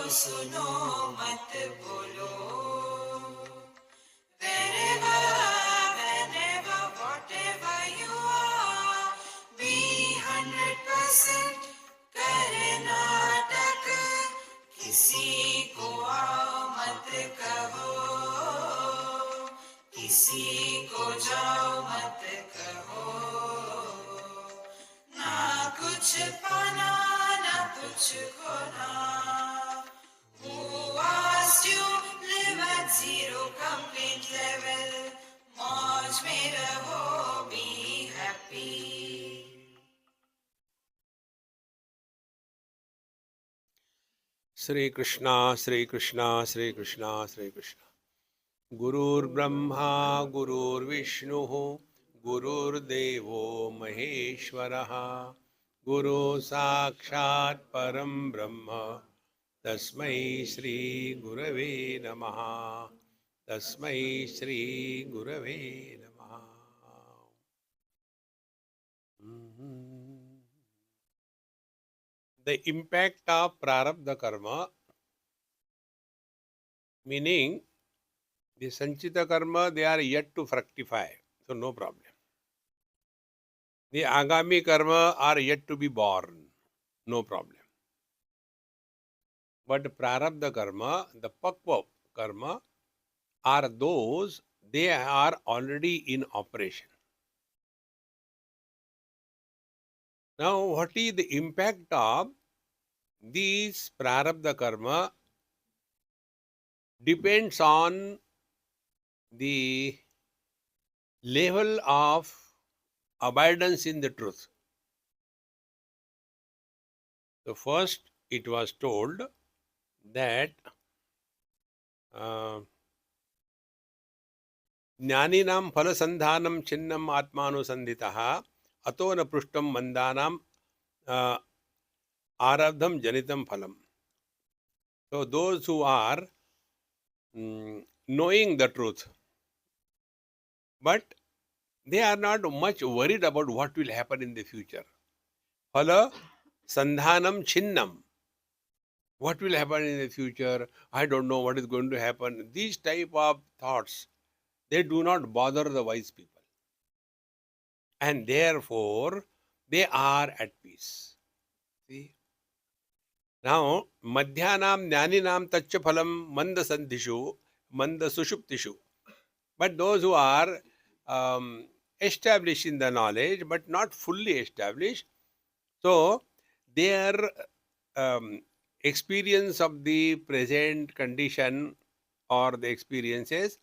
सुनो मत बोलो. Wherever, whenever, whatever you are, be 100% करे नाटक. किसी को आओ मत कहो, किसी को जाओ मत कहो. ना कुछ पाना ना कुछ खोना. Who asked you live at zero complaint level? मौज में रहो, be happy. श्री कृष्णा श्री कृष्णा श्री कृष्णा श्री कृष्णा. गुरुर्ब्रह्मा गुरुर्विष्णुः गुरुर्देवो महेश्वरः. गुरु साक्षात् परं ब्रह्म तस्मै श्री गुरवे नमः. तस्मै श्री गुरवे नमः. The impact of prarabdha karma, meaning the sanchita karma, they are yet to fructify, so no problem. The agami karma are yet to be born, no problem. But prarabdha karma, the pakva karma, are those, they are already in operation. Now, what is the impact of these prarabdha karma depends on the level of abidance in the truth. So first it was told that ज्ञानीनां फलसंधानं छिन्नम् आत्मानुसंधितः अतो न पृष्टं मंदानां आरब्धं जनितं फलम. So those who are knowing the truth, but they are not much worried about what will happen in the future. Phala sandhanam chinnam. What will happen in the future? I don't know what is going to happen. These type of thoughts, they do not bother the wise people. And therefore, they are at peace. See? Now, madhyanam jnaninam taccha phalam manda sandhishu, manda sushuptishu. But those who are established in the knowledge, but not fully established, so their experience of the present condition or the experiences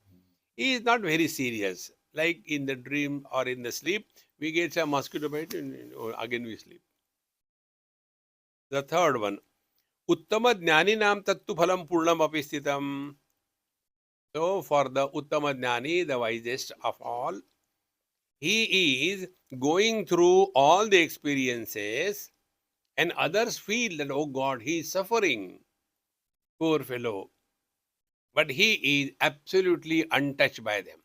is not very serious. Like in the dream or in the sleep, we get some mosquito bite and again we sleep. The third one, Uttama Jnaninam Tattu Phalam Purnam Api Sthitam. So for the Uttama Jnani, the wisest of all, he is going through all the experiences and others feel that, oh God, he is suffering. Poor fellow. But he is absolutely untouched by them.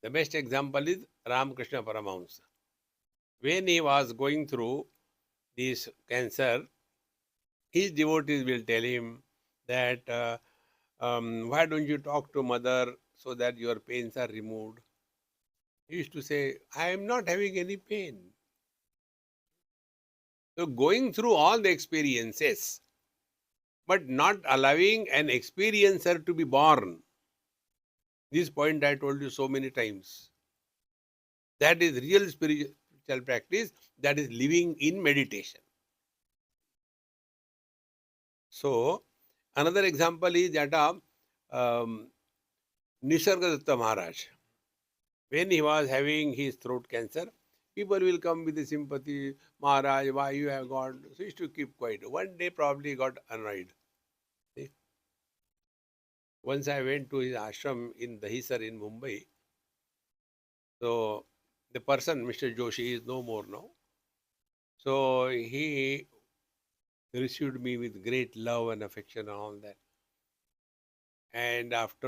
The best example is Ramakrishna Paramahamsa. When he was going through this cancer, his devotees will tell him that, why don't you talk to mother so that your pains are removed? He used to say, I am not having any pain. So going through all the experiences, but not allowing an experiencer to be born. This point I told you so many times. That is real spiritual practice, that is living in meditation. So, another example is that of Nisargadatta Maharaj. When he was having his throat cancer, people will come with the sympathy, Maharaj, why you have got? So he used to keep quiet. One day probably he got annoyed. See? Once I went to his ashram in Dahisar in Mumbai. So the person, Mr. Joshi, is no more now. So he received me with great love and affection and all that. And after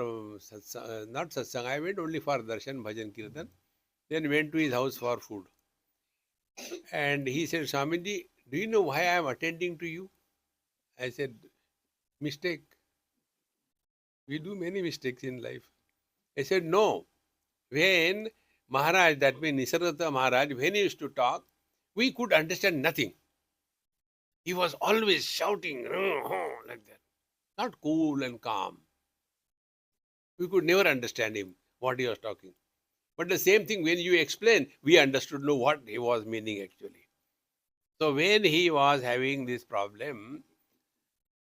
not satsang, I went only for darshan, bhajan, kirtan. Then went to his house for food. And he said, Swamiji, do you know why I am attending to you? I said, Mistake. We do many mistakes in life. I said, no. When Maharaj, that means Nisargadatta Maharaj, when he used to talk, we could understand nothing. He was always shouting like that. Not cool and calm. We could never understand him, what he was talking. But the same thing, when you explain, we understood know what he was meaning actually. So when he was having this problem,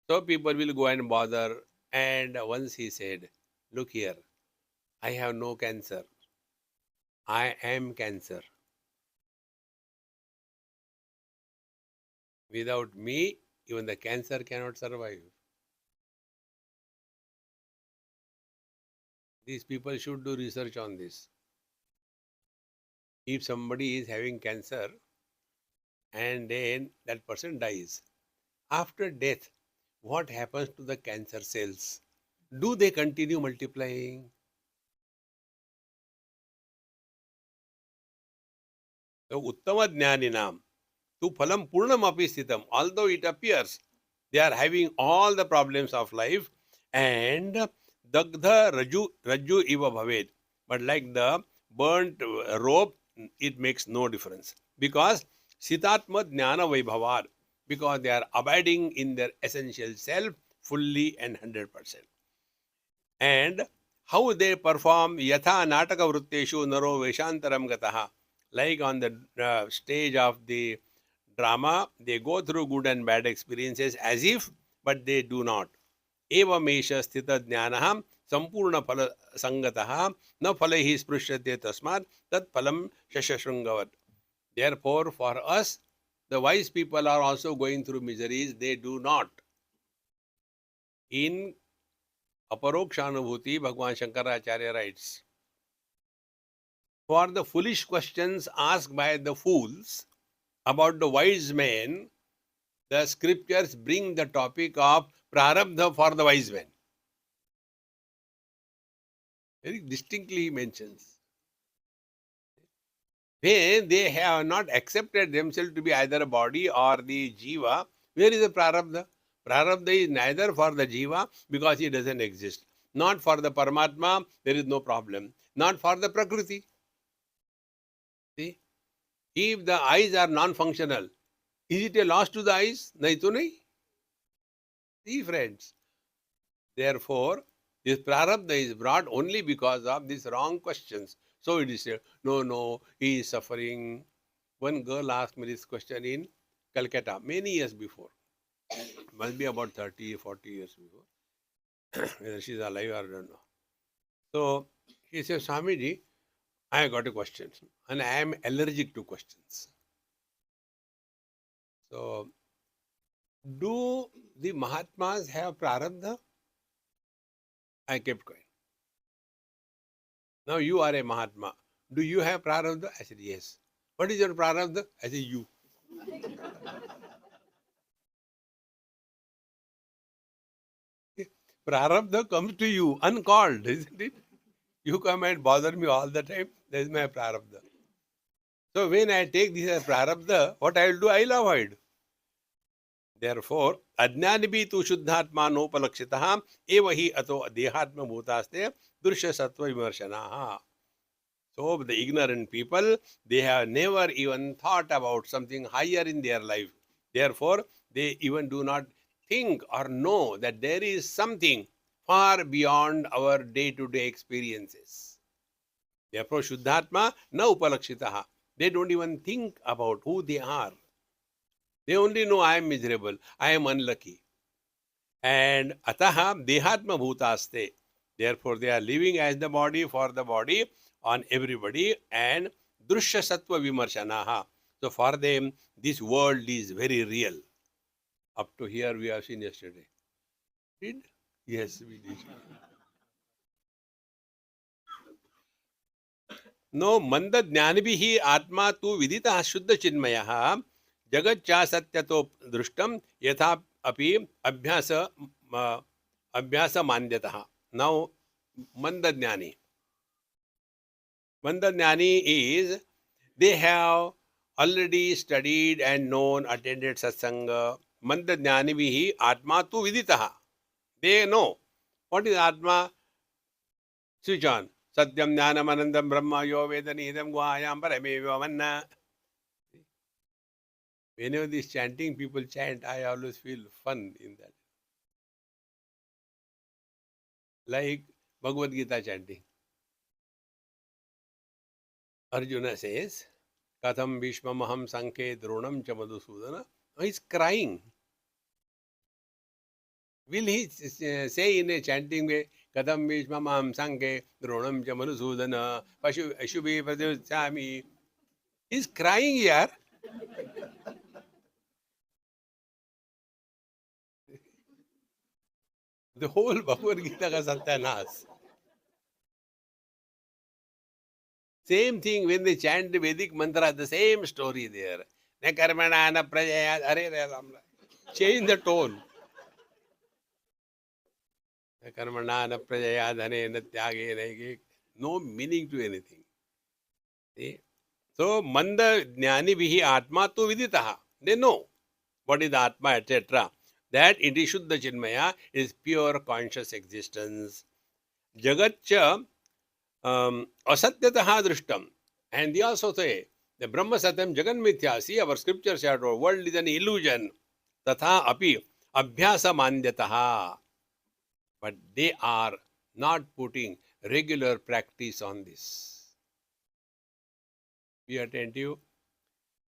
so people will go and bother. And once he said, look here, I have no cancer. I am cancer. Without me, even the cancer cannot survive. These people should do research on this. If somebody is having cancer and then that person dies, after death, what happens to the cancer cells? Do they continue multiplying? So, Uttama Jnaninam, tu phalam purnam api sthitam, although it appears they are having all the problems of life and dagdha rajju iva bhaved, but like the burnt rope, it makes no difference because sitatma jnana vaibhavad, because they are abiding in their essential self fully and 100%. And how they perform yatha nataka vrutteshu naro veshantaram gataha, like on the stage of the drama, they go through good and bad experiences as if, but they do not. Evamesha sthita jnanah sampurna phala sangatah na phalaihi sprishyate tasmat tat phalam shashashrungavat. Therefore, for us, the wise people are also going through miseries. They do not. In Aparokshanubhuti, Bhagwan Shankaracharya writes, for the foolish questions asked by the fools about the wise men, the scriptures bring the topic of prarabdha for the wise men. Very distinctly he mentions. When they have not accepted themselves to be either a body or the jiva, where is the prarabdha? Prarabdha is neither for the jiva because it doesn't exist. Not for the Paramatma, there is no problem. Not for the Prakriti. See? If the eyes are non-functional, is it a loss to the eyes? Nahi to nahi. See, friends. Therefore, this prarabdha is brought only because of these wrong questions. So it is said, no, he is suffering. One girl asked me this question in Calcutta many years before. Must be about 30, 40 years before. Whether she is alive or I don't know. So he said, Swamiji, I got a question and I am allergic to questions. So, do the Mahatmas have prarabdha? I kept quiet. Now you are a Mahatma. Do you have prarabdha? I said, yes. What is your prarabdha? I said, you. Prarabdha comes to you uncalled, isn't it? You come and bother me all the time. That is my prarabdha. So when I take this as prarabdha, what I will do, I will avoid. Therefore, ajnanibi tu shuddhatma nopalakshitaha eva hi ato dehatma bhutaste drishya sattva vimarshanaha. So the ignorant people, they have never even thought about something higher in their life. Therefore, they even do not think or know that there is something far beyond our day-to-day experiences. Therefore, Shuddhatma na upalakshitaha. They don't even think about who they are. They only know I am miserable, I am unlucky. And ataha dehatma bhutaste. Therefore, they are living as the body for the body on everybody and drushya sattva vimarshanaha. So for them, this world is very real. Up to here we have seen yesterday. Did? Yes, we did. No, manda jnanibhihi atma tu vidita shuddha chinmaya jagat cha satyato drushtam yatha api abhyasa manyataha. Now, manda jnani. Manda jnani is, they have already studied and known, attended satsanga. Manda jnanibhihi atma tu viditaha. They know what is Atma. Switch on. Satyam Jnanam Anandam Brahma Yo Vedanidam Guayam Parameva Manna. Whenever this chanting people chant, I always feel fun in that. Like Bhagavad Gita chanting. Arjuna says, Katham Bhishmamaham Sanke Dronam cha Madhusudana. He's crying. Will he say in a chanting way, Katham Bhishmamaham Sanke Dronam cha Madhusudana Ashubhi Pradyuchami? He's crying here. The whole Bhagavad Gita ka satyanas. Same thing when they chant the Vedic mantra, the same story there. Na karmana na prajaya, change the tone. Na karmana na prajaya dhane na tyage, no meaning to anything. See? So, manda jnani vihi atma tu viditaha. They know what is atma, etc. That it is Shuddha Chinmaya, is pure conscious existence. Jagatcha asatyataha drishtam. And they also say, the Brahma Satyam Jagan Mithya. See, our scriptures say, our world is an illusion. Tatha api abhyasa mandyataha. But they are not putting regular practice on this. Be attentive.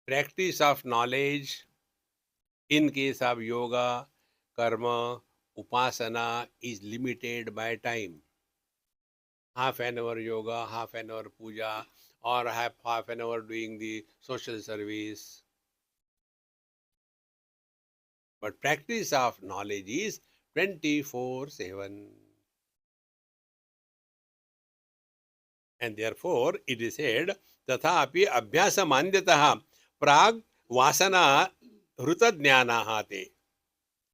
Practice of knowledge in case of yoga, karma, upasana is limited by time. Half an hour yoga, half an hour puja, or half an hour doing the social service. But practice of knowledge is 24/7. And therefore, it is said, Tathapi abhyasa mandyataha prag vasana hrutadnyanaha te.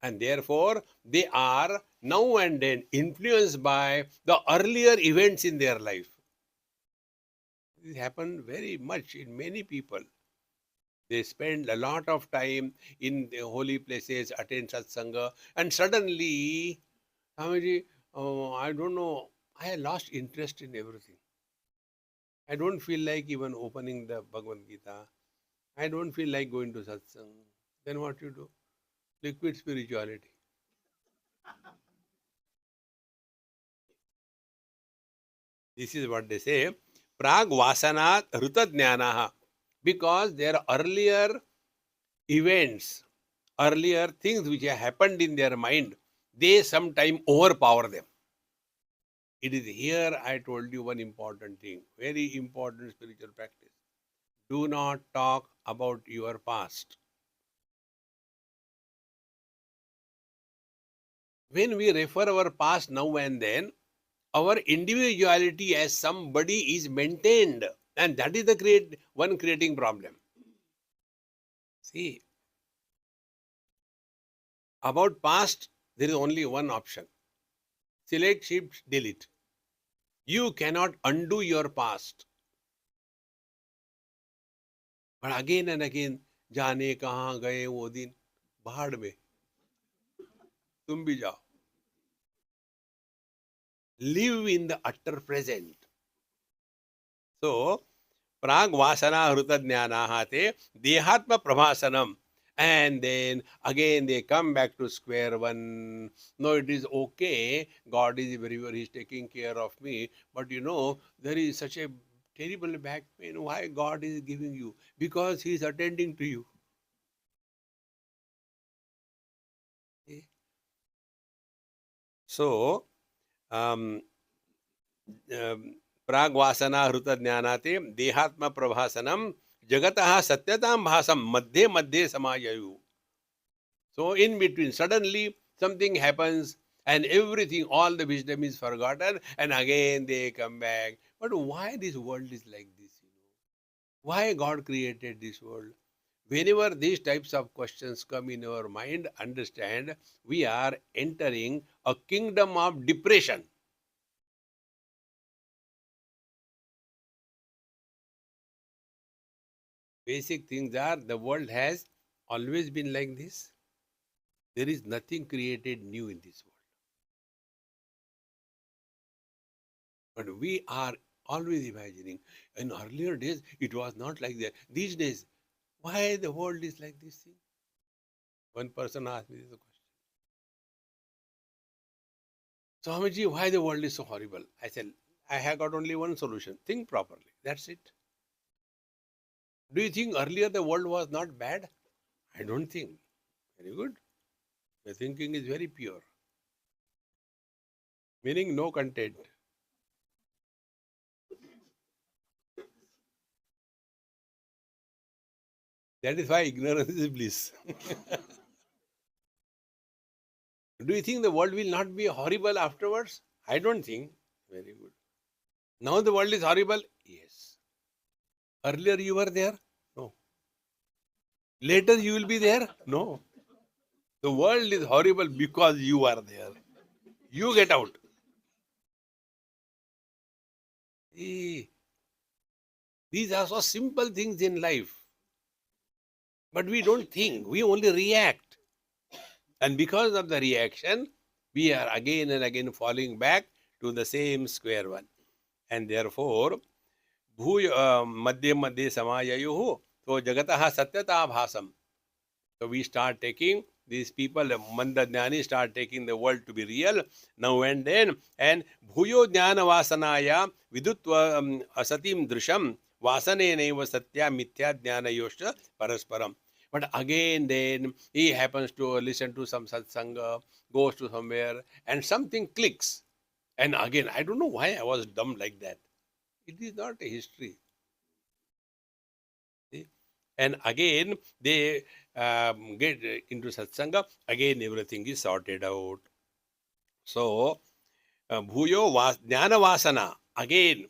And therefore, they are now and then influenced by the earlier events in their life. This happens very much in many people. They spend a lot of time in the holy places, attend satsanga, and suddenly, Swamiji, I don't know, I lost interest in everything. I don't feel like even opening the Bhagavad Gita. I don't feel like going to satsang. Then what you do? Liquid spirituality. This is what they say. Prag vasanat hrutadnyanaha. Because their earlier events, earlier things which have happened in their mind, they sometime overpower them. It is here I told you one important thing, very important spiritual practice. Do not talk about your past. When we refer our past now and then, our individuality as somebody is maintained, and that is the creating problem. See, about past, there is only one option. Select, shift, delete. You cannot undo your past. But again and again, जाने कहाँ गए वो दिन, भाड़ में, तुम भी जाओ. Live in the utter present. So, prag vasana hrutadnyanaha te dehatma prabhasanam. And then again they come back to square one. No, it is okay. God is everywhere. He is taking care of me. But you know, there is such a terrible back pain. Why God is giving you? Because He is attending to you. Okay. So, प्राग्वासना हृतज्ञानाते देहात्म प्रभासनम जगतः सत्यताम भासम मध्ये मध्ये समाययु. So in between, suddenly something happens and everything, all the wisdom is forgotten, and again they come back. But why this world is like this? Why God created this world? Whenever these types of questions come in our mind, understand we are entering a kingdom of depression. Basic things are, the world has always been like this. There is nothing created new in this world. But we are always imagining. In earlier days, it was not like that. These days, why the world is like this thing? One person asked me this question. Swamiji, why the world is so horrible? I said, I have got only one solution. Think properly. That's it. Do you think earlier the world was not bad? I don't think. Very good. The thinking is very pure. Meaning no content. That is why ignorance is bliss. Do you think the world will not be horrible afterwards? I don't think. Very good. Now the world is horrible? Yes. Earlier you were there? No. Later you will be there? No. The world is horrible because you are there. You get out. Eh, these are so simple things in life. But we don't think, we only react. And because of the reaction, we are again and again falling back to the same square one. And therefore, भूय मध्ये मध्ये समाययुः so jagatah satyata bhasam. So we start taking these people, mandajnani start taking the world to be real now and then. And bhuyo jnana vasanaya vidutva asatim drusham vasane neva satya mithya jnanayosha parasparam. But again, then he happens to listen to some satsanga, goes to somewhere, and something clicks. And again, I don't know why I was dumb like that. It is not a history. See? And again, they get into satsanga, again, everything is sorted out. So, bhuyo jnana vasana, again,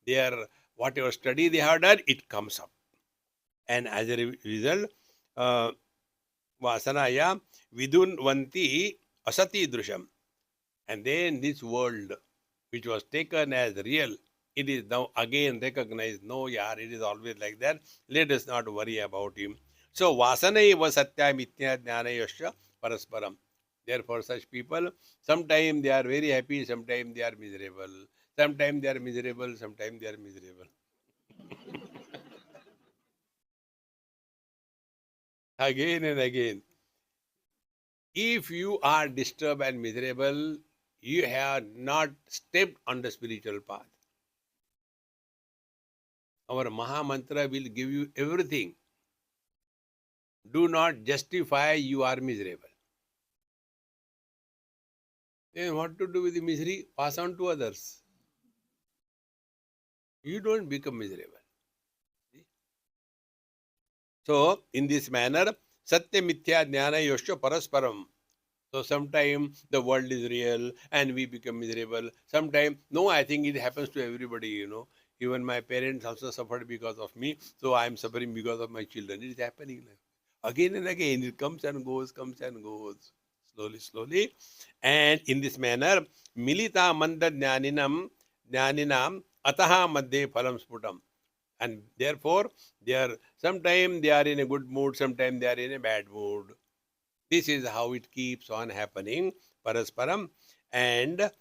their whatever study they have done, it comes up. And as a result, vasanaya vidunvanti asati drusham. And then this world, which was taken as real, it is now again recognized. No, yeah, it is always like that. Let us not worry about him. So, vasana eva satya mithya jnanayasya parasparam. Therefore, such people, sometimes they are very happy, sometimes they are miserable. Sometimes they are miserable, sometimes they are miserable. Again and again. If you are disturbed and miserable, you have not stepped on the spiritual path. Our Maha Mantra will give you everything. Do not justify you are miserable. Then what to do with the misery? Pass on to others. You don't become miserable. So, in this manner, Satya Mithya Jnana Yosha Parasparam. So, sometimes the world is real and we become miserable. Sometimes, no, I think it happens to everybody, you know. Even my parents also suffered because of me. So, I am suffering because of my children. It is happening. Again and again, it comes and goes, slowly, slowly. And in this manner, Milita Manda Jnaninam Ataha Madhe Phalam Sputam. And therefore, they are sometimes they are in a good mood, sometimes they are in a bad mood. This is how it keeps on happening, parasparam. And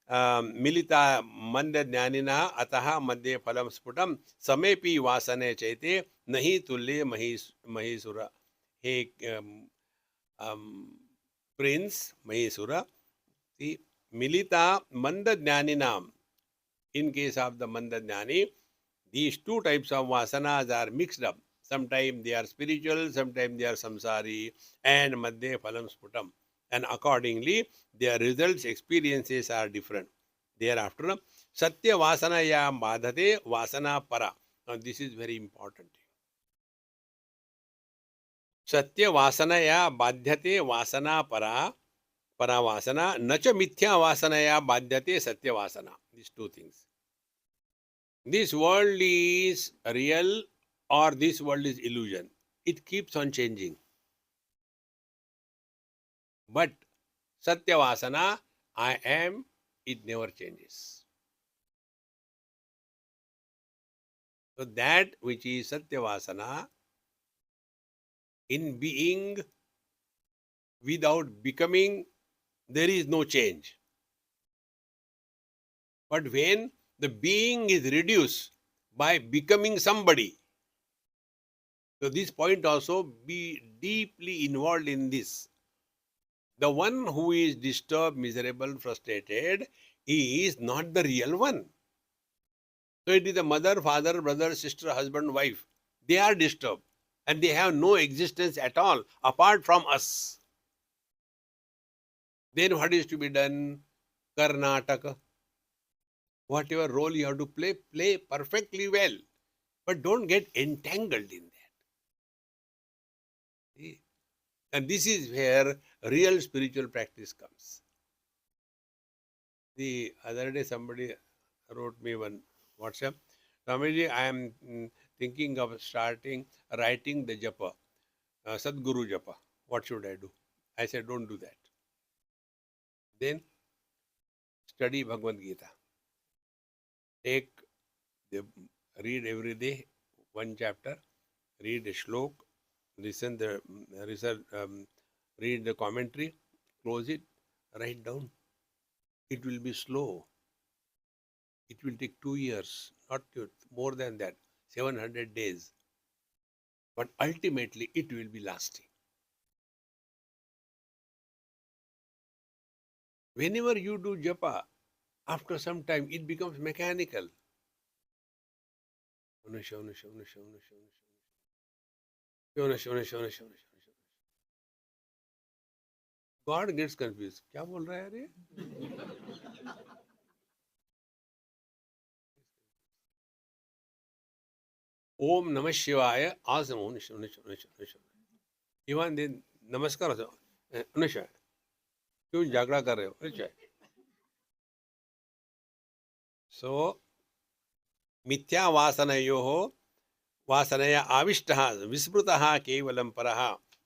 milita manda jnanina ataha madhye phalam sputam samepi vasane chaite nahi tulye mahisura. Hey, Prince Mahesura, see, milita manda jnaninam. In case of the manda jnani, these two types of vasanas are mixed up. Sometimes they are spiritual, sometimes they are samsari, and madhye phalam sputam. And accordingly, their results, experiences are different. Thereafter, satya vasana ya madhate vasana para. Now, this is very important. Satya vasana ya badhyate vasana para, para vasana, nacha mithya vasana ya badhyate satya vasana. These two things. This world is real or this world is illusion. It keeps on changing. But Satyavasana, I am, it never changes. So that which is Satyavasana, in being without becoming, there is no change. But when The being is reduced by becoming somebody. So this point also, be deeply involved in this. The one who is disturbed, miserable, frustrated is not the real one. So it is the mother, father, brother, sister, husband, wife. They are disturbed and they have no existence at all apart from us. Then what is to be done? Karnataka. Whatever role you have to play, play perfectly well. But don't get entangled in that. See? And this is where real spiritual practice comes. The other day somebody wrote me one WhatsApp. Swamiji, I am thinking of writing the japa, Sadguru japa. What should I do? I said, don't do that. Then study Bhagavad Gita. Take the read every day one chapter, read a shlok, listen the read the commentary, close it, write down. It will be slow. It will take 2 years, not more than that, 700 days. But ultimately, it will be lasting. Whenever you do japa, after some time, it becomes mechanical. God gets confused. क्या बोल रहा है रे? ओम नमः शिवाय आज even दिन नमस्कार क्यों झगड़ा कर रहे हो? सो मिथ्या वासनया आविष्टः विस्मृतः केवलं परः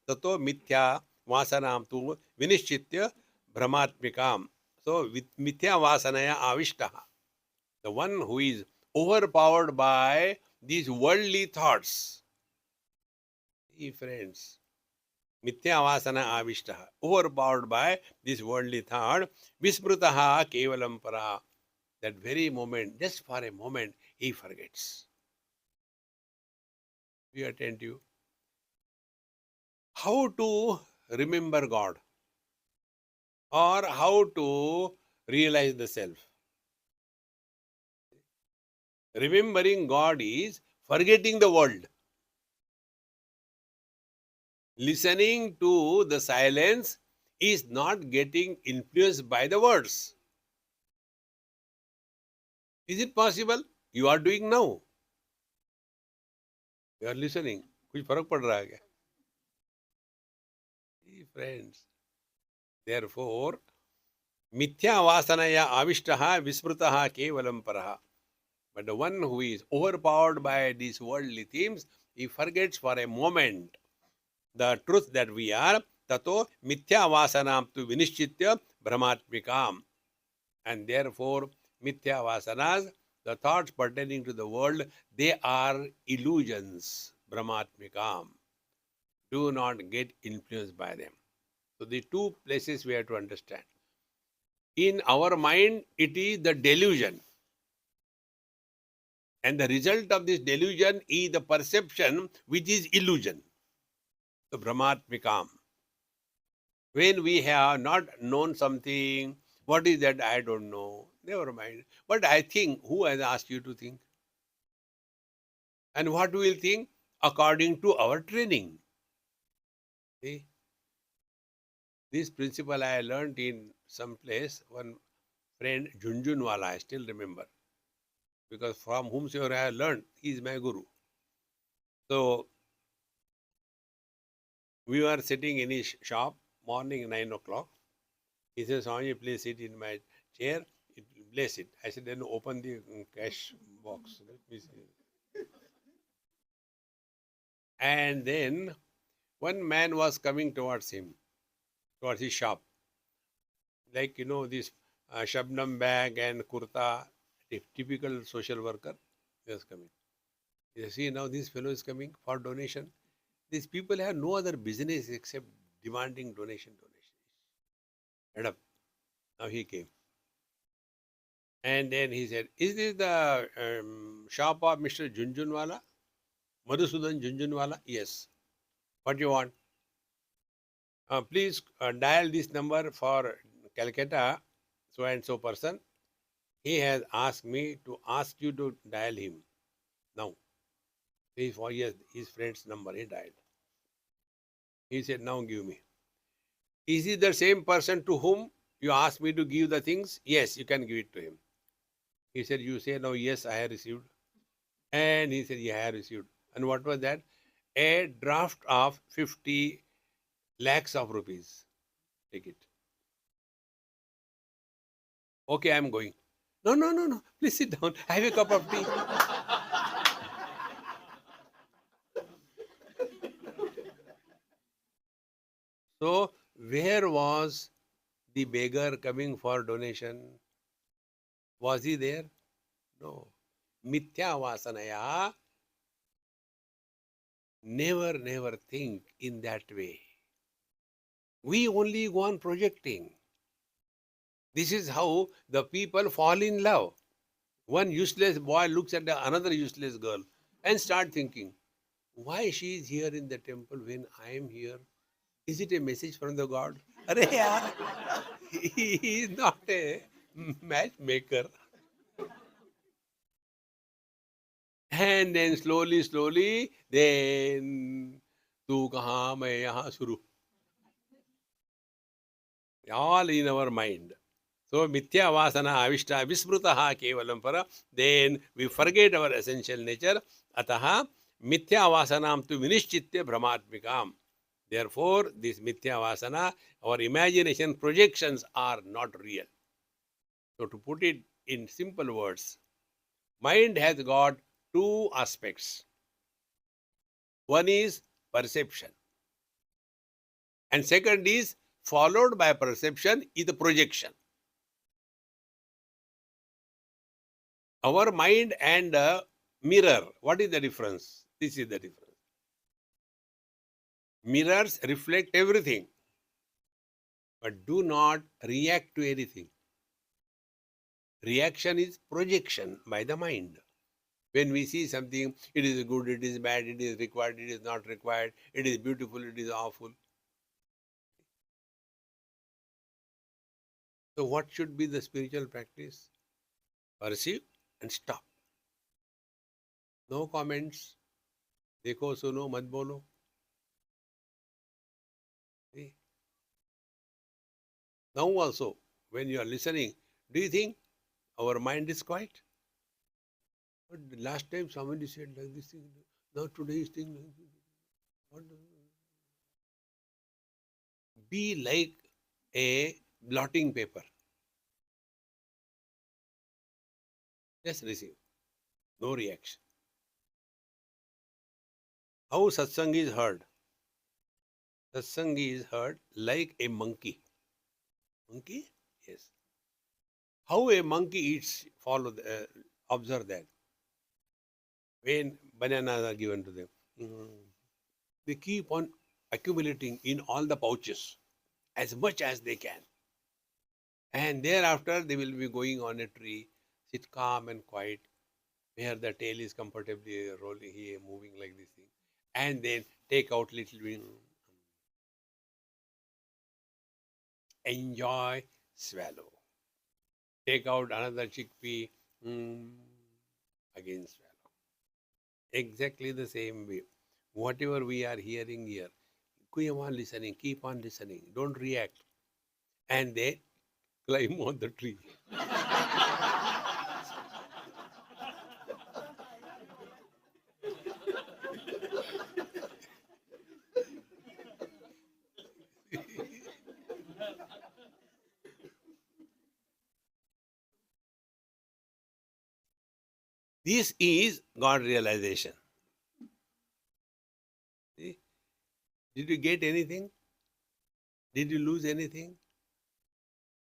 ततो मिथ्या वासनां तु विनिश्चित्य भ्रमात्मिकां. So मिथ्या वासनया आविष्टः, the one who is overpowered by these worldly thoughts. Hey friends, मिथ्या वासना आविष्टः, overpowered by this worldly thought, विस्मृतः केवलं परः. That very moment, just for a moment, he forgets. Be attentive. How to remember God or how to realize the self? Remembering God is forgetting the world. Listening to the silence is not getting influenced by the words. Is it possible? You are doing now. You are listening. कुछ फर्क पड़ रहा है क्या? Friends, therefore, मिथ्या वासनया आविष्टः विस्मृतः केवलं परः. But the one who is overpowered by these worldly themes, he forgets for a moment the truth that we are. Tato mithya vasanam tu vinishchitya brahmatmikam. And therefore, mithya vasanas, the thoughts pertaining to the world, they are illusions, brahmatmikam. Do not get influenced by them. So the two places we have to understand. In our mind, it is the delusion. And the result of this delusion is the perception, which is illusion. The brahmatmikam. When we have not known something, what is that? I don't know. Never mind. But I think, who has asked you to think? And what we will think? According to our training. See? This principle I learned in some place. One friend, Junjunwala, I still remember. Because from whomsoever I learned, he is my guru. So, we were sitting in his shop, morning 9 o'clock. He says, Swami, please sit in my chair. Bless it. I said, then open the cash box. Let me see. And then one man was coming towards him, towards his shop. Like, this Shabnam bag and kurta, typical social worker, he was coming. You see, now this fellow is coming for donation. These people have no other business except demanding donation. Head up. Now he came. And then he said, is this the shop of Mr. Junjunwala? Madhusudan Junjunwala? Yes. What do you want? Please dial this number for Calcutta, so and so person. He has asked me to ask you to dial him. Now, he for yes, his friend's number he dialed. He said, now give me. Is he the same person to whom you asked me to give the things? Yes, you can give it to him. He said, you say, no, yes, I have received. And he said, yeah, I have received. And what was that? A draft of 50 lakhs of rupees. Take it. Okay, I'm going. No, no, no, no. Please sit down. Have a cup of tea. So, where was the beggar coming for donation? Was he there? No. Mithya vasanaya. Never, never think in that way. We only go on projecting. This is how the people fall in love. One useless boy looks at another useless girl and start thinking, why she is here in the temple when I am here? Is it a message from the God? Arey yaar, he is not a matchmaker. And then slowly, slowly, then तू कहाँ मैं यहाँ शुरू. All in our mind. So mithya vasana avishta vismrutaha kevalam para. Then we forget our essential nature. Ataha mithya vasanam tu vinishchitya brahmatmikam. Therefore, this mithya vasana, our imagination projections are not real. So to put it in simple words, mind has got two aspects. One is perception. And second is followed by perception is the projection. Our mind and a mirror, what is the difference? This is the difference. Mirrors reflect everything, but do not react to anything. Reaction is projection by the mind. When we see something, it is good, it is bad, it is required, it is not required, it is beautiful, it is awful. So what should be the spiritual practice? Perceive and stop. No comments. Dekho, suno, mat bolo. See? Now also, when you are listening, do you think our mind is quiet? But last time somebody said like this thing, now today is thing like this. What be like a blotting paper. Just receive. No reaction. How satsang is heard? Satsang is heard like a monkey. Monkey? Yes. How a monkey eats, follow, observe that. When bananas are given to them, they keep on accumulating in all the pouches as much as they can. And thereafter, they will be going on a tree, sit calm and quiet, where the tail is comfortably rolling here, moving like this thing, and then take out little bit, enjoy, swallow. Take out another chickpea, again swallow. Exactly the same way. Whatever we are hearing here, keep on listening, don't react. And then climb on the tree. This is God realization. See? Did you get anything? Did you lose anything?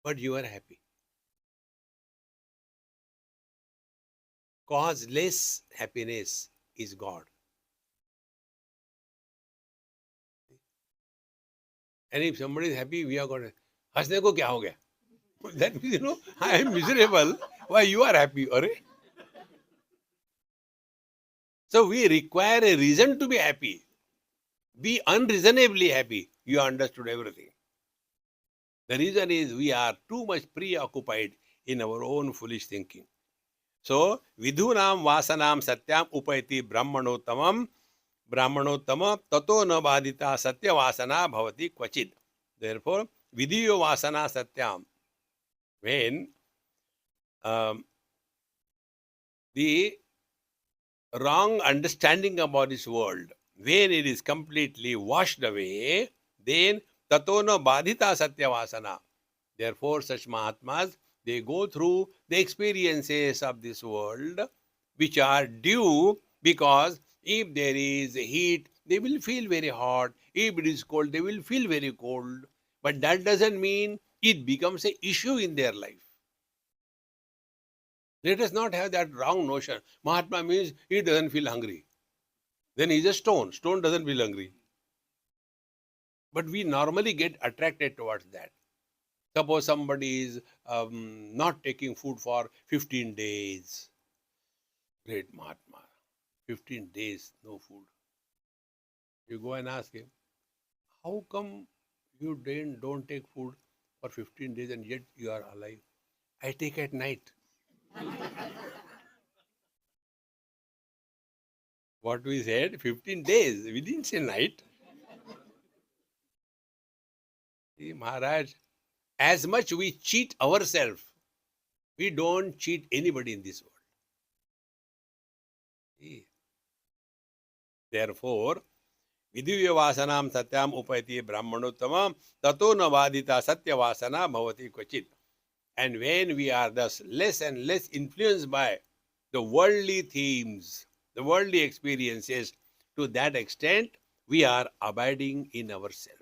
But you are happy. Causeless happiness is God. And if somebody is happy, we are going to, हंसने को क्या हो गया? That means, I am miserable Why you are happy? Are? So we require a reason to be happy. Be unreasonably happy. You understood everything. The reason is we are too much preoccupied in our own foolish thinking. So, vidhunam vasanam satyam upayati brahmanottama tato na badita satya vasana bhavati kvachid. Therefore, vidhiyo vasana satyam. When the wrong understanding about this world, when it is completely washed away, then tato na badita satya vasana. Therefore, such Mahatmas, they go through the experiences of this world, which are due because if there is heat, they will feel very hot. If it is cold, they will feel very cold. But that doesn't mean it becomes an issue in their life. Let us not have that wrong notion. Mahatma means he doesn't feel hungry. Then he's a stone. Stone doesn't feel hungry. But we normally get attracted towards that. Suppose somebody is not taking food for 15 days. Great Mahatma. 15 days, no food. You go and ask him, how come you don't take food for 15 days and yet you are alive? I take at night. What we said, 15 days. We didn't say night. See, Maharaj, as much we cheat ourselves, we don't cheat anybody in this world. See? Therefore, vidivya vasanam satyam upayati brahmanottamam tato na vadita satya vasana bhavati kvachit. And when we are thus less and less influenced by the worldly themes, the worldly experiences, to that extent, we are abiding in ourselves.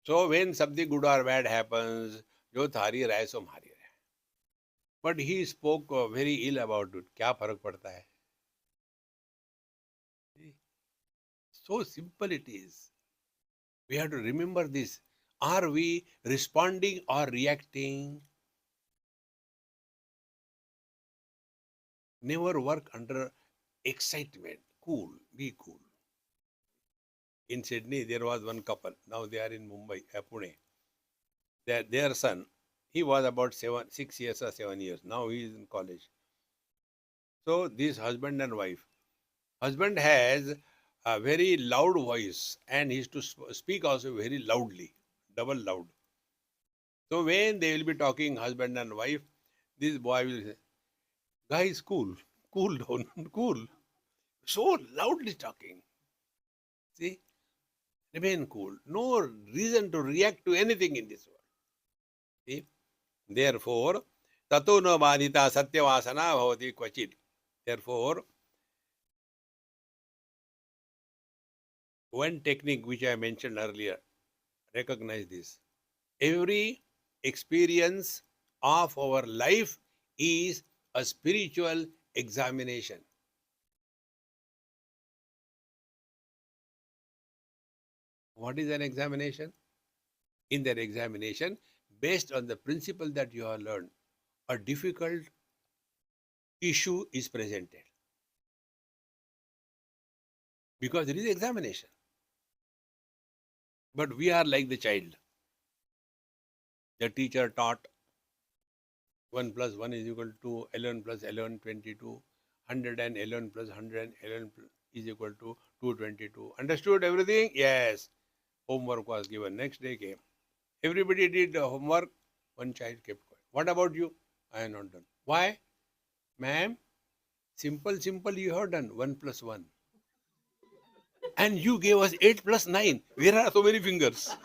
So when something good or bad happens, jo thari rahe so mari rahe. But he spoke very ill about it. Kya farak padta hai? So simple it is. We have to remember this. Are we responding or reacting? Never work under excitement. Cool. Be cool. In Sydney, there was one couple. Now they are in Mumbai, Pune. Their son, he was about 6 years or 7 years. Now he is in college. So this husband and wife. Husband has a very loud voice and he is to speak also very loudly, double loud. So when they will be talking, husband and wife, this boy will say, guys, cool, cool down, cool. So loudly talking. See, remain cool. No reason to react to anything in this world. See, therefore, tato no badita satyavasana bhavati kvachit. Therefore, one technique which I mentioned earlier, recognize this. Every experience of our life is a spiritual examination. What is an examination? In that examination, based on the principle that you have learned, a difficult issue is presented. Because it is examination. But we are like the child. The teacher taught 1 plus 1 is equal to 11 plus 11, 22. 111 plus 111 is equal to 222. Understood everything? Yes. Homework was given. Next day came. Everybody did the homework. One child kept quiet. What about you? I have not done. Why? Ma'am, simple, you have done 1 plus 1. And you gave us 8 plus 9. Where are so many fingers?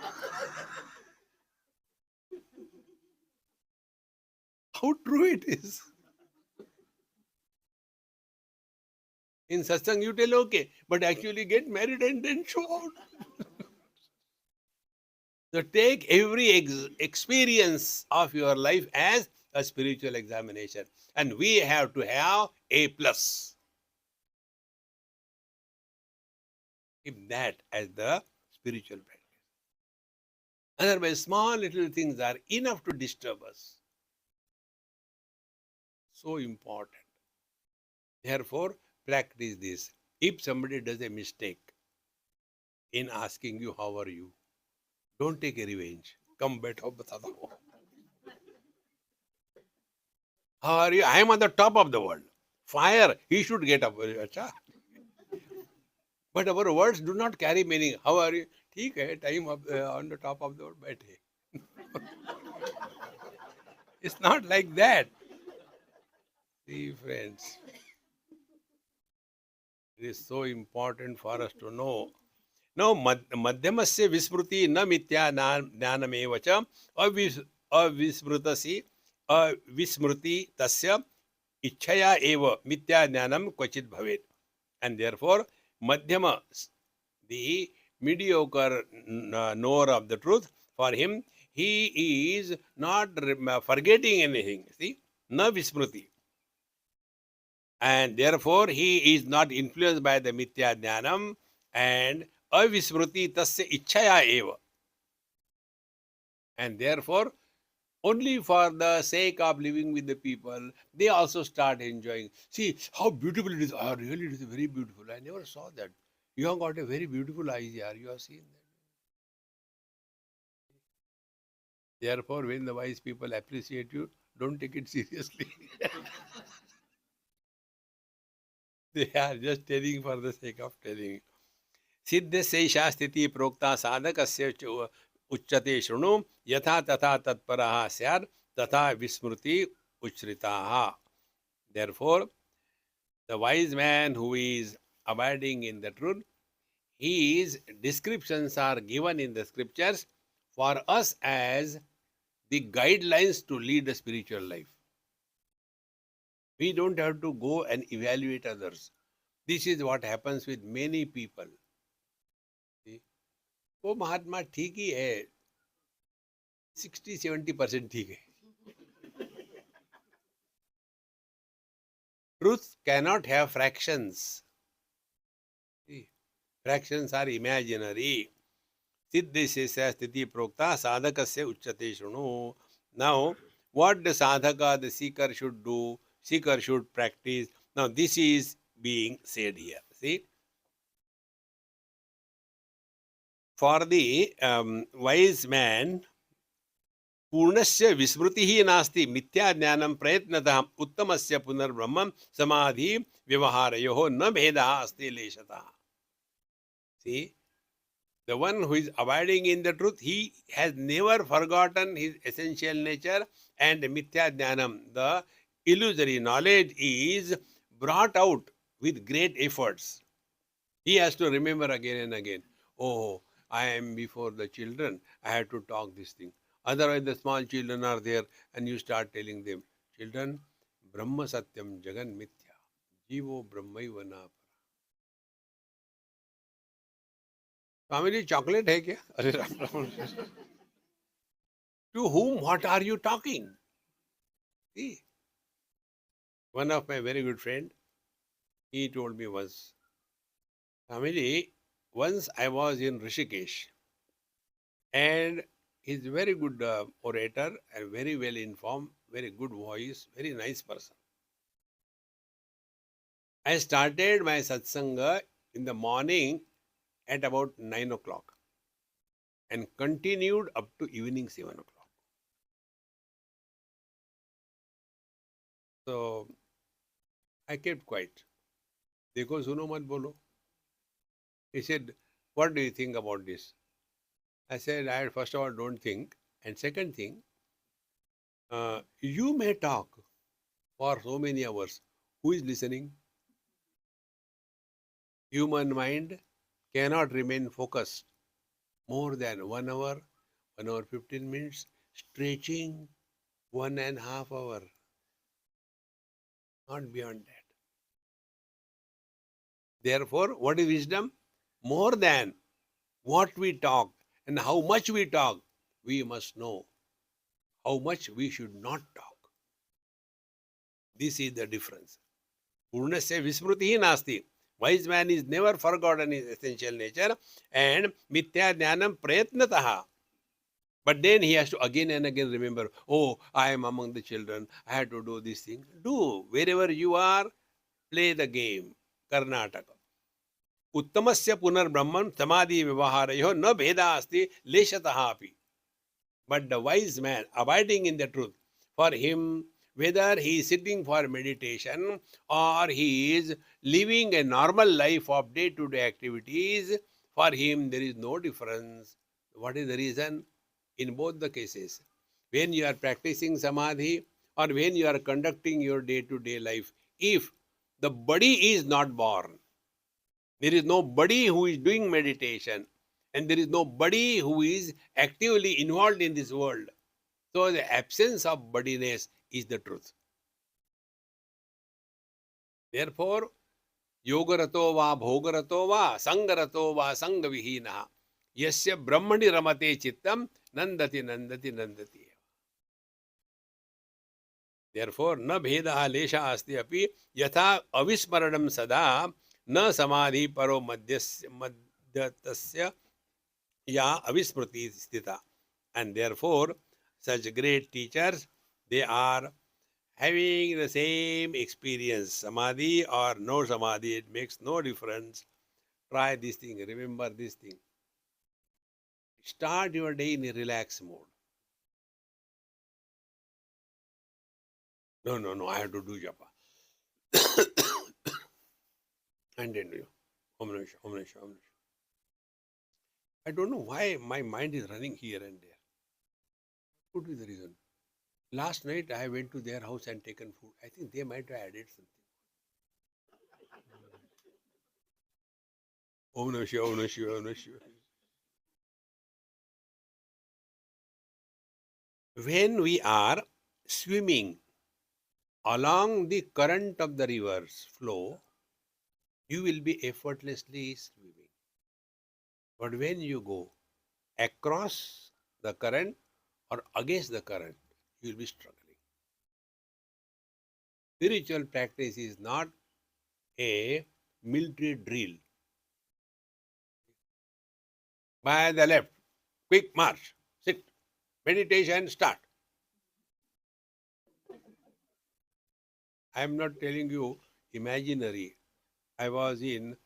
How true it is. In satsang, you tell okay, but actually get married and then show out. So take every experience of your life as a spiritual examination. And we have to have A plus. Keep that as the spiritual practice. Otherwise, small little things are enough to disturb us. So important. Therefore, practice this. If somebody does a mistake in asking you, how are you? Don't take a revenge. Come, बैठो बता दो. How are you? I am on the top of the world. Fire. He should get up. अच्छा. But our words do not carry meaning. How are you? ठीक है. Time on the top of the world. बैठे. It's not like that. See, friends, it is so important for us to know. Now, madhyamasya vismruti na mitya jnanamev cha avismrutasi avismruti tasya ichhaya eva mitya jnanam kvachit bhavet. And therefore, madhyama, the mediocre knower of the truth, for him, he is not forgetting anything. See, na vismruti. And therefore he is not influenced by the mithya jnanam, and avismruti tasya ichhaya eva. And therefore, only for the sake of living with the people, they also start enjoying. See how beautiful it is. Oh, really, it is very beautiful. I never saw that. You have got a very beautiful eyes here. You have seen that. Therefore, when the wise people appreciate you, don't take it seriously. They are just telling for the sake of telling. सिद्ध सैषा स्थिति प्रोक्ता साधकस्य उच्यते शृणु यथा तथा तत्परः स्यात् तथा विस्मृति उच्छ्रिताः. Therefore, the wise man who is abiding in the truth, his descriptions are given in the scriptures for us as the guidelines to lead a spiritual life. We don't have to go and evaluate others. This is what happens with many people. वो महात्मा ठीक ही है, 60-70% ठीक है. Truth cannot have fractions. See, fractions are imaginary. सिद्धेशेषा स्थिति प्रोक्ता साधकस्य उच्यते शृणु. Now, what the sadhaka, the seeker should do, seeker should practice. Now, this is being said here. See, for the wise man, पूर्णस्य विस्मृतिः नास्ति मिथ्या ज्ञानं प्रयत्नतः उत्तमस्य पुनर्ब्रह्म समाधि व्यवहारयोः न भेदः अस्ति लेशतः. See, the one who is abiding in the truth, he has never forgotten his essential nature, and mithya jnanam, the illusory knowledge, is brought out with great efforts. He has to remember again and again, oh, I am before the children, I have to talk this thing. Otherwise, the small children are there and you start telling them, children, Brahma Satyam Jagan Mithya, Jivo Brahmaiva na para. Swami ji, chocolate hai kya? To whom, what are you talking? See, one of my very good friend, he told me once, Swami ji, once I was in Rishikesh, and he's a very good orator and very well informed, very good voice, very nice person. I started my satsanga in the morning at about 9 o'clock and continued up to evening 7 o'clock. So I kept quiet. Dekho, suno mat bolo. He said, what do you think about this? I said, first of all, don't think. And second thing, you may talk for so many hours. Who is listening? Human mind cannot remain focused more than 1 hour, 1 hour 15 minutes, stretching 1.5 hours. Not beyond that. Therefore, what is wisdom? More than what we talk and how much we talk, we must know how much we should not talk. This is the difference. Purnasya vismrutihi nasti. Wise man is never forgotten his essential nature, and mithya jnanam prayatnataha. But then he has to again and again remember, oh, I am among the children. I have to do this thing. Do. Wherever you are, play the game. Karnataka. उत्तमस्य पुनर्ब्रह्मन् समाधि व्यवहारयोः न भेदः अस्ति लेशतः अपि. But the wise man abiding in the truth, for him, whether he is sitting for meditation or he is living a normal life of day-to-day activities, for him there is no difference. What is the reason? In both the cases, when you are practicing samadhi or when you are conducting your day-to-day life, if the body is not born, there is nobody who is doing meditation, and there is nobody who is actively involved in this world. So the absence of bodiness is the truth. Therefore, yogarato va bhogarato va sangarato va sangavihina yasya brahmani ramate chittam nandati nandati nandati. Therefore, na bhedaha lesha asti api yatha avismaranam sada na samadhi paro madhyatasya ya avismriti sthita. And therefore, such great teachers, they are having the same experience, samadhi or no samadhi, it makes no difference. Try this thing, remember this thing. Start your day in a relaxed mode. No, no, no, I have to do japa. And then do Om Namah Shivaya, Om Namah Shivaya, Om Namah Shivaya. I don't know why my mind is running here and there. What could be the reason? Last night I went to their house and taken food. I think they might have added something. Om Namah Shivaya, Om Namah Shivaya, Om Namah Shivaya. When we are swimming along the current of the river's flow, you will be effortlessly swimming. But when you go across the current or against the current, you will be struggling. Spiritual practice is not a military drill. By the left, quick march, sit, meditation, start. I am not telling you imaginary. I was in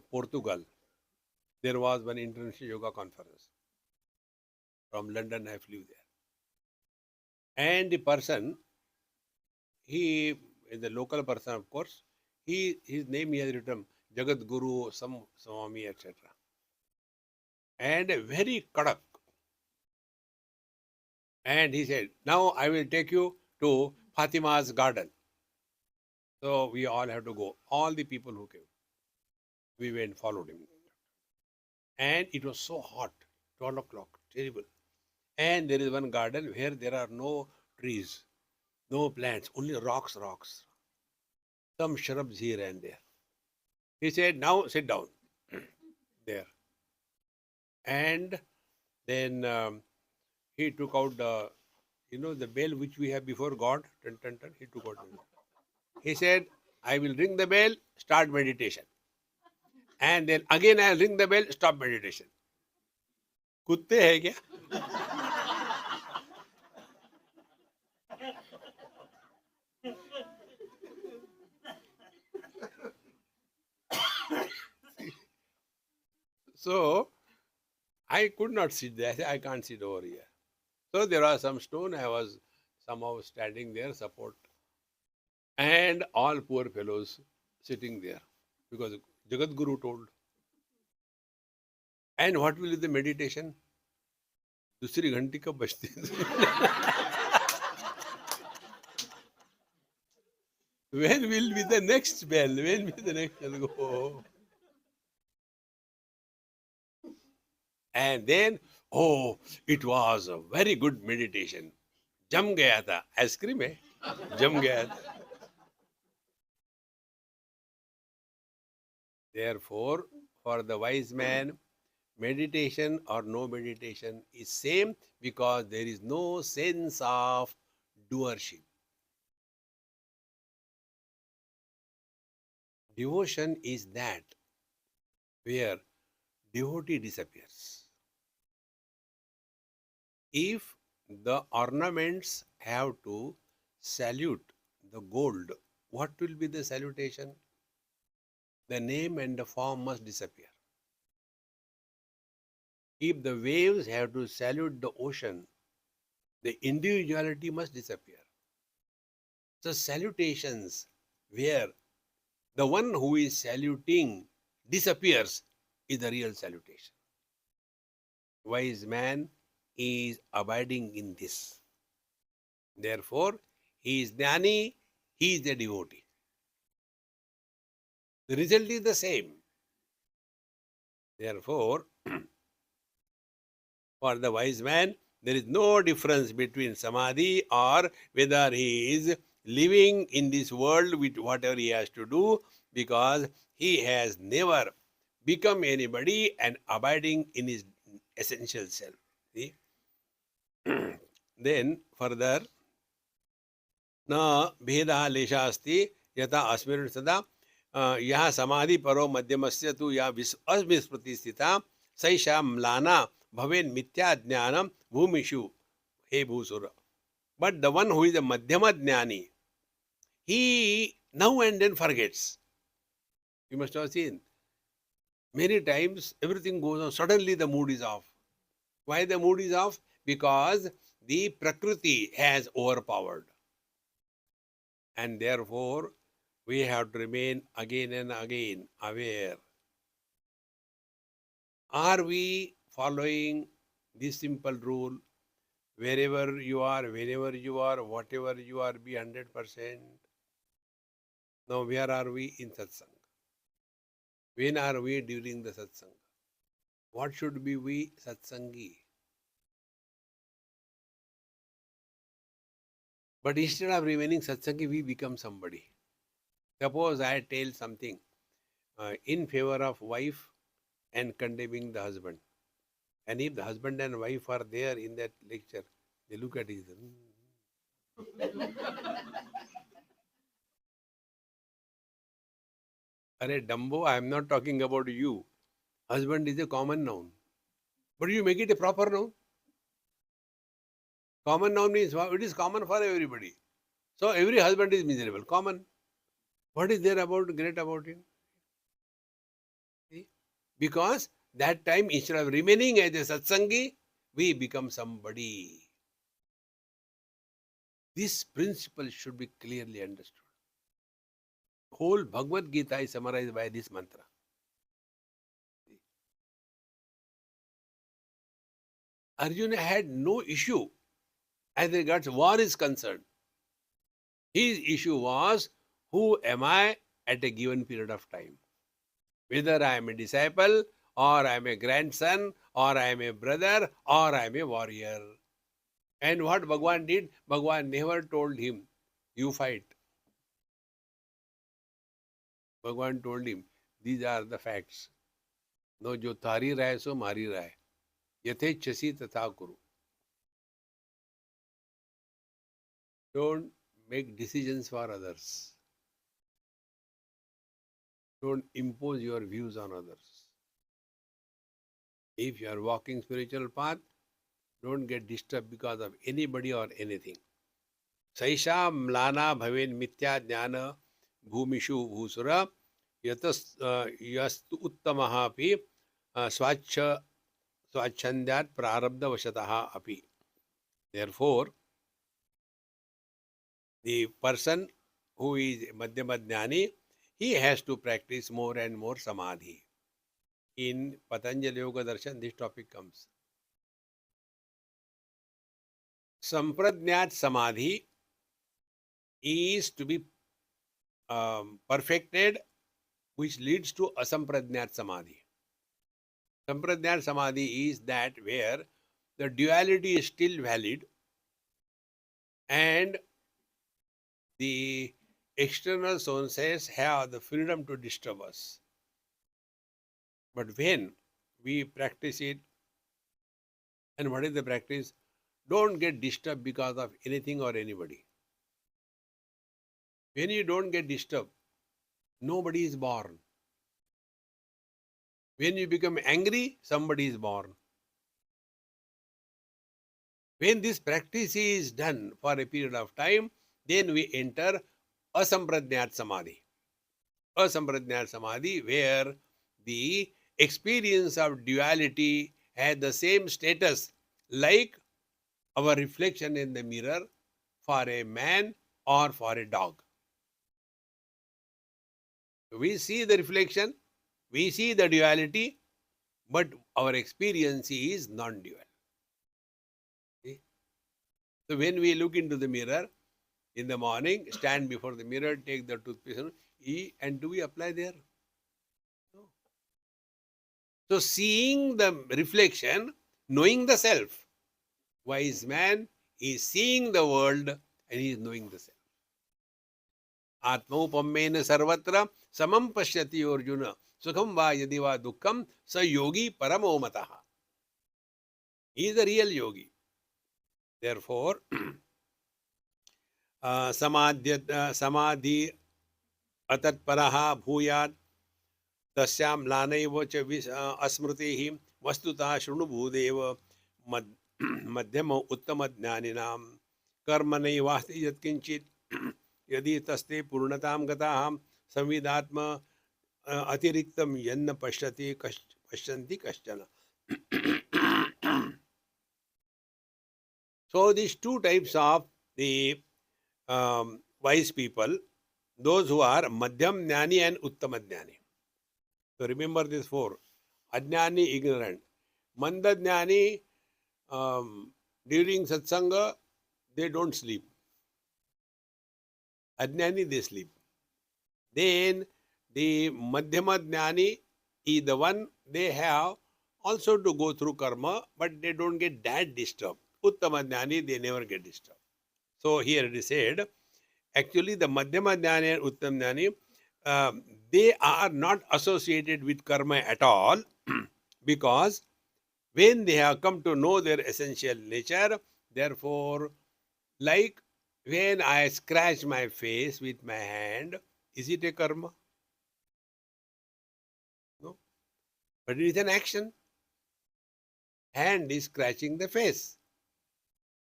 Portugal. There was one international yoga conference. From London, I flew there. And the person, he is the local person, of course. His name he has written Jagat Guru, some Swami, etc. And very kadak. And he said, now I will take you to Fatima's garden. So we all have to go. All the people who came, we went, followed him. And it was so hot, 12 o'clock, terrible. And there is one garden where there are no trees, no plants, only rocks, some shrubs here and there. He said, now sit down there. And then he took out the bell which we have before God. Turn, turn, turn. He took out the bell. He said, I will ring the bell, start meditation. And then again I'll ring the bell, stop meditation. कुत्ते हैं क्या? So I could not sit there. I said, I can't sit over here. So there was some stone. I was somehow standing there, support. And all poor fellows sitting there. Because Jagat Guru told. And what will be the meditation? दूसरी घंटी कब बजती है? When will be the next bell? When will the next bell go? And then, oh, it was a very good meditation. जम गया था. Ice cream है, जम गया था. Therefore, for the wise man, meditation or no meditation is same because there is no sense of doership. Devotion is that where devotee disappears. if the ornaments have to salute the gold, what will be the salutation? The name and the form must disappear. If the waves have to salute the ocean, the individuality must disappear. So salutations where the one who is saluting disappears is the real salutation. Wise man is abiding in this. Therefore, he is jnani, he is the devotee. The result is the same. Therefore, for the wise man, there is no difference between samadhi or whether he is living in this world with whatever he has to do, because he has never become anybody and abiding in his essential self. See? Then further, न भेदः लेशः अस्ति यथा अस्मिन् सदा यः समाधि परो मध्यमस्य तु या अविस्मृति स्थिता सैषा म्लाना भवेन् मिथ्या ज्ञानम भूमिषु हे भूसुर. But the one who is a madhyama jnani, he now and then forgets. You must have seen many times everything goes on, suddenly the mood is off. Why the mood is off? Because the prakriti has overpowered. And therefore, we have to remain again and again aware. Are we following this simple rule? Wherever you are, whenever you are, whatever you are, be 100%. Now, where are we in satsang? When are we during the satsang? What should be we satsangi? But instead of remaining satsangi, we become somebody. Suppose I tell something in favor of wife and condemning the husband. And if the husband and wife are there in that lecture, they look at each other. Arey Dumbo, I am not talking about you. Husband is a common noun. But you make it a proper noun. Common noun means it is common for everybody. So every husband is miserable. Common. What is there about great about it? See? Because that time, instead of remaining as a satsangi, we become somebody. This principle should be clearly understood. Whole Bhagavad Gita is summarized by this mantra. Arjuna had no issue as regards war is concerned. His issue was, who am I at a given period of time? Whether I am a disciple, or I am a grandson, or I am a brother, or I am a warrior. And what Bhagwan did, Bhagwan never told him, you fight. Bhagwan told him, these are the facts. No, jo thari rahe so mari rahe. Yathechasi tatha kuru. Don't make decisions for others. Don't impose your views on others. If you are walking spiritual path, don't get disturbed because of anybody or anything. Saisha mlana bhaven mitya jnana bhumishu bhusura yastu uttamaha api swachandyat prarabdha vashataha api. Therefore, the person who is madhyama jnani, he has to practice more and more samadhi. In Patanjali Yoga Darshan, this topic comes. Sampradnyat samadhi is to be perfected, which leads to asampradnyat samadhi. Sampradnyat samadhi is that where the duality is still valid and the external senses have the freedom to disturb us. But when we practice it, and what is the practice? Don't get disturbed because of anything or anybody. When you don't get disturbed, nobody is born. When you become angry, somebody is born. When this practice is done for a period of time, then we enter asampradnyat samadhi. Asampradnyat samadhi, where the experience of duality has the same status like our reflection in the mirror for a man or for a dog. We see the reflection, we see the duality, but our experience is non-dual. See? So when we look into the mirror in the morning, stand before the mirror, take the toothpaste, and do we apply there? No. So seeing the reflection, knowing the self, wise man is seeing the world and he is knowing the self. आत्मौपम्येन सर्वत्र समं पश्यति अर्जुन सुखम वा यदि वा दुःखम स योगी परमो मतः. He is the real yogi. Therefore, समाधि अतत्परः भूयात् तस्यां म्लानैव च अस्मृतिः वस्तुतः शृणु भूदेव मध्यम उत्तम ज्ञानिनां कर्मणैवास्ति यत्किंचित् यदि तस्ते पूर्णतां गताः संविदात्म अतिरिक्तं यन्न पश्यन्ति कश्चन. So these two types of the wise people, those who are madhyam jnani and uttama jnani. So remember these four. Ajnani, ignorant. Manda jnani, during satsanga, they don't sleep. Ajnani, they sleep. Then the madhyama jnani is the one they have also to go through karma, but they don't get that disturbed. Uttama jnani, they never get disturbed. So here it is said, actually the madhyama jnani and uttama jnani, they are not associated with karma at all because when they have come to know their essential nature, therefore, like when I scratch my face with my hand, is it a karma? No. But it is an action. Hand is scratching the face.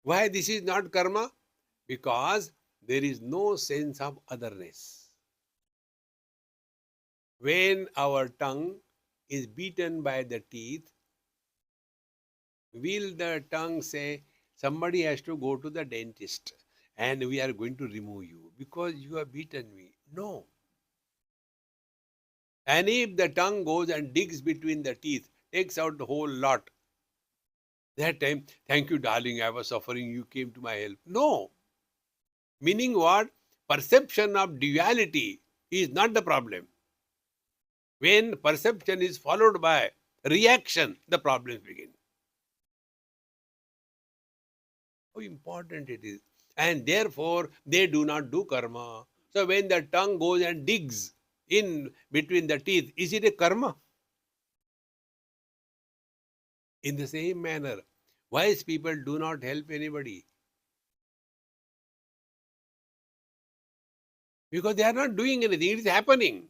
Why this is not karma? Because there is no sense of otherness. When our tongue is beaten by the teeth, will the tongue say, somebody has to go to the dentist and we are going to remove you because you have beaten me? No. And if the tongue goes and digs between the teeth, takes out the whole lot, that time, thank you, darling, I was suffering, you came to my help. No. Meaning what? Perception of duality is not the problem. When perception is followed by reaction, the problems begin. How important it is. And therefore, they do not do karma. So when the tongue goes and digs in between the teeth, is it a karma? In the same manner, wise people do not help anybody. Because they are not doing anything, it is happening.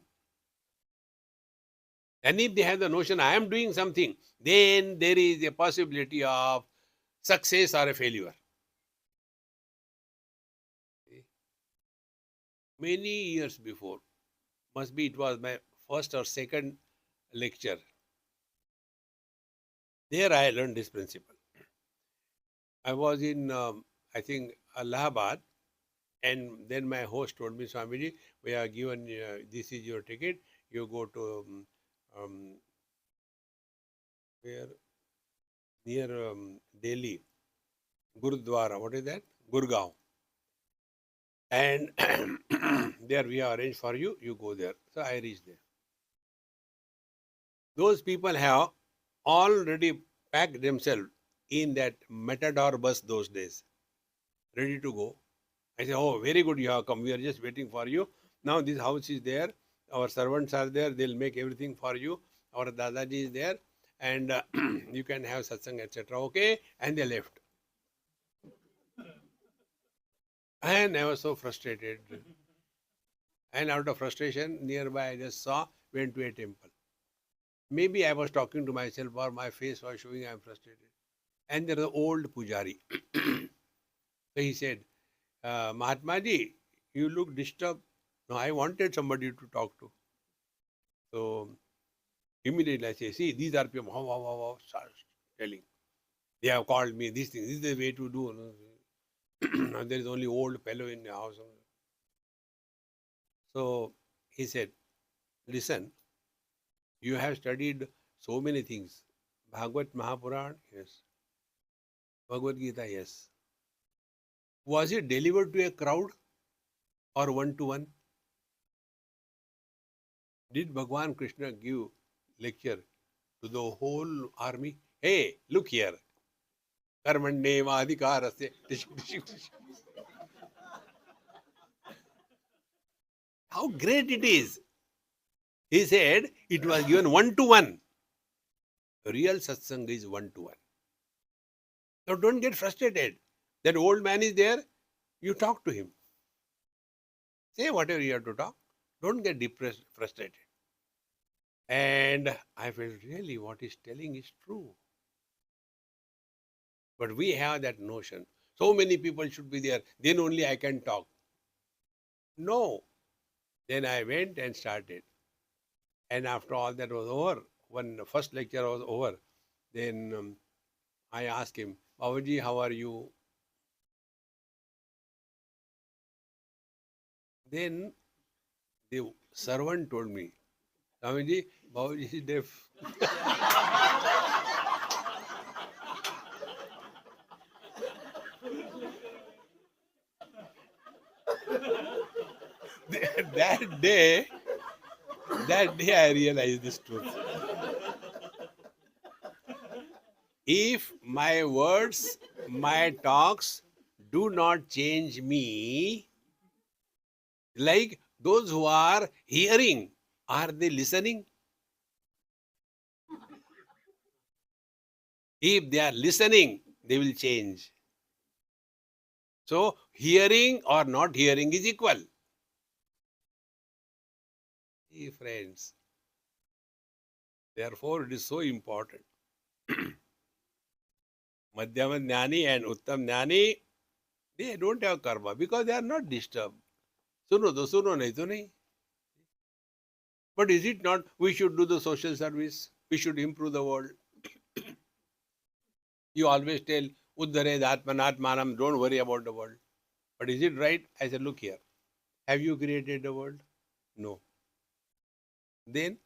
And if they have the notion, I am doing something, then there is a possibility of success or a failure. Many years before, must be it was my first or second lecture, there I learned this principle. I was in, I think, Allahabad, and then my host told me, Swamiji, we are given, this is your ticket, you go to where near Delhi, Gurudwara, what is that? Gurgaon. And there we are arranged for you, you go there. So I reached there. Those people have already packed themselves in that Matador bus those days, ready to go. I said, oh, very good, you have come. We are just waiting for you. Now this house is there. Our servants are there. They'll make everything for you. Our Dadaji is there. And you can have satsang, etc. Okay? And they left. And I was so frustrated. And out of frustration, nearby I just saw, went to a temple. Maybe I was talking to myself or my face was showing I am frustrated. And there was an old pujari. So he said, Mahatma ji, you look disturbed. No, I wanted somebody to talk to. So immediately I say, see, these are people, how, starts telling. They have called me, these things, this is the way to do. No? There is only old fellow in the house. So he said, listen, you have studied so many things. Bhagavad Mahapuran, yes. Bhagavad Gita, yes. Was it delivered to a crowd or one to one? Did Bhagwan Krishna give lecture to the whole army? Hey, look here. Karmanyevadhikarasya. How great it is. He said it was given one to one. Real satsang is one to one. So don't get frustrated. That old man is there, you talk to him. Say whatever you have to talk. Don't get depressed, frustrated. And I felt really what he's telling is true. But we have that notion. So many people should be there. Then only I can talk. No. Then I went and started. And after all that was over, when the first lecture was over, then I asked him, Babaji, how are you? Then the servant told me, Swamiji, Babaji is deaf. that day, I realized this truth. If my words, my talks do not change me, like those who are hearing, are they listening? If they are listening, they will change. So, hearing or not hearing is equal. See, friends, therefore, it is so important. Madhyama Jnani and Uttam Jnani, they don't have karma because they are not disturbed. Suno to suno, nahi to nahi. But is it not we should do the social service? We should improve the world. You always tell, Uddhare Atmanatmanam, don't worry about the world. But is it right? I said, look here. Have you created the world? No. Then,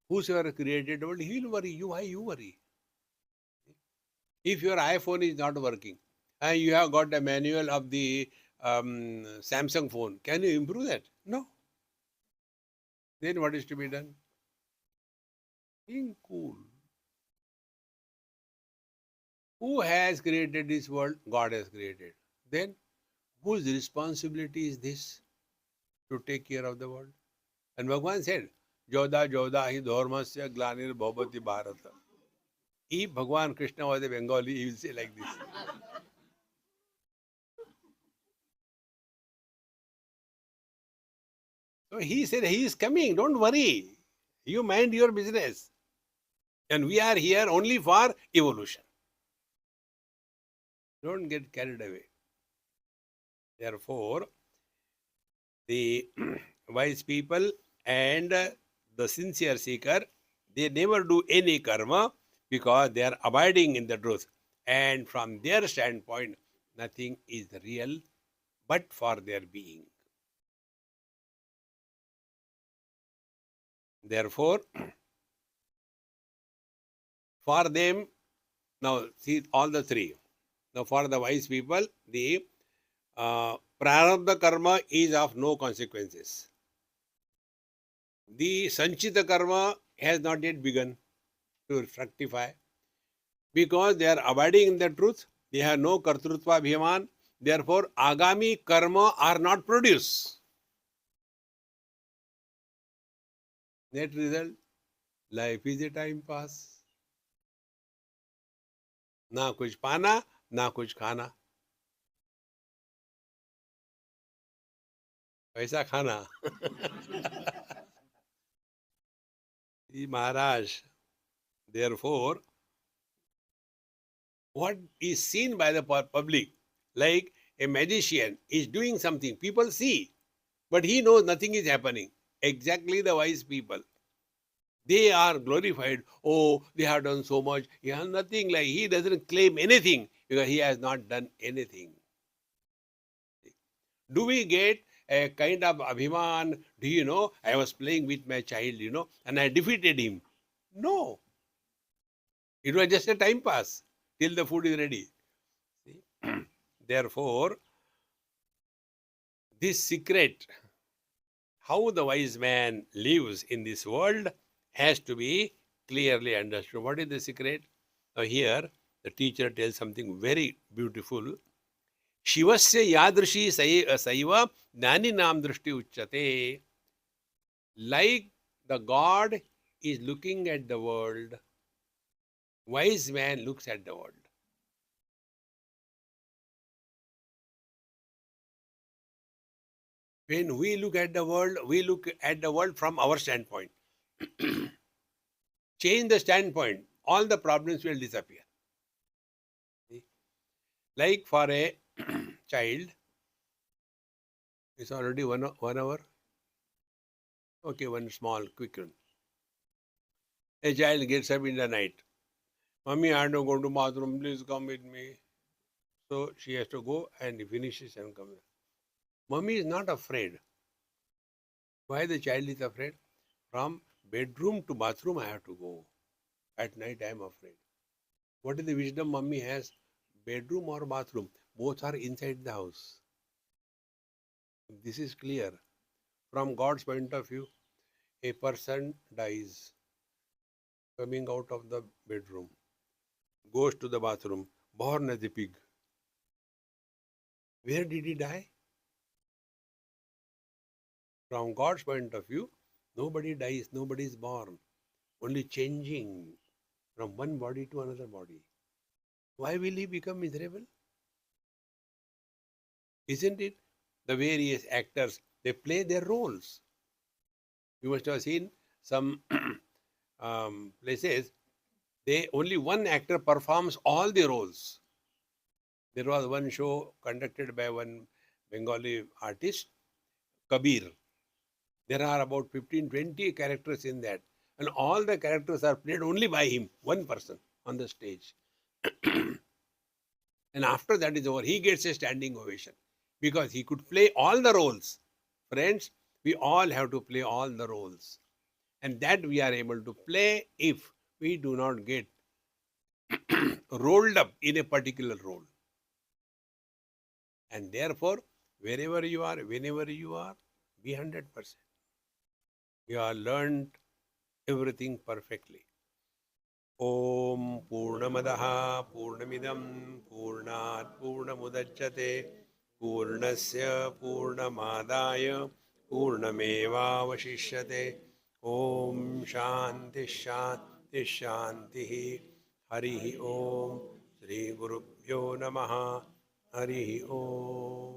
whosoever created the world, he will worry you. Why you worry? If your iPhone is not working and you have got a manual of the Samsung phone, can you improve that? No. Then what is to be done? Being cool. Who has created this world? God has created. Then whose responsibility is this to take care of the world? And Bhagavan said, Joda Joda hi dharmasya glanir bhavati bharata. If Bhagavan Krishna was a Bengali, he will say like this. So he said, he is coming, don't worry. You mind your business. And we are here only for evolution. Don't get carried away. Therefore, the wise people and the sincere seeker, they never do any karma because they are abiding in the truth. And from their standpoint, nothing is real but for their being. Therefore, for them, now see all the three. Now for the wise people, the prarabdha karma is of no consequences. The sanchita karma has not yet begun to fructify because they are abiding in the truth. They have no kartrutva bhiman. Therefore, agami karma are not produced. Net result, life is a time pass. ना कुछ पाना ना कुछ खाना, पैसा खाना. Maharaj, therefore, What is seen by the public, like a magician is doing something, people see, but he knows nothing is happening. Exactly the wise people. They are glorified. Oh, they have done so much. He has nothing, like he doesn't claim anything because he has not done anything. Do we get a kind of abhiman? Do you know, I was playing with my child, and I defeated him? No. It was just a time pass till the food is ready. See? Therefore, this secret, how the wise man lives in this world, has to be clearly understood. What is the secret? Now, here, the teacher tells something very beautiful. Shivasya yadrishi saiva jnaninam drishti uchyate. Like the God is looking at the world, wise man looks at the world. When we look at the world, we look at the world from our standpoint. Change the standpoint, all the problems will disappear. Like for a child, it's already 1 hour. Okay, one small, quick one. A child gets up in the night. Mommy, I have to go to bathroom. Please come with me. So she has to go and finishes and comes. Mommy is not afraid. Why the child is afraid? From bedroom to bathroom, I have to go. At night, I am afraid. What is the wisdom mommy has? Bedroom or bathroom, both are inside the house. This is clear. From God's point of view, a person dies coming out of the bedroom, goes to the bathroom, born as a pig. Where did he die? From God's point of view, nobody dies, nobody is born, only changing from one body to another body. Why will he become miserable? Isn't it? The various actors, they play their roles. You must have seen some places, they only one actor performs all the roles. There was one show conducted by one Bengali artist, Kabir. There are about 15, 20 characters in that. And all the characters are played only by him, one person on the stage. And after that is over, he gets a standing ovation because he could play all the roles. Friends, we all have to play all the roles. And that we are able to play if we do not get rolled up in a particular role. And therefore, wherever you are, whenever you are, be 100%. You have learned everything perfectly. Om Purnamadaha Purnamidam Purnat Purnamudachyate Purnasya Purnamadaya Purnameva Vashishyate. Om Shanti Shanti Shanti. Harihi Om. Shri Gurubhyo Namaha. Harihi Om.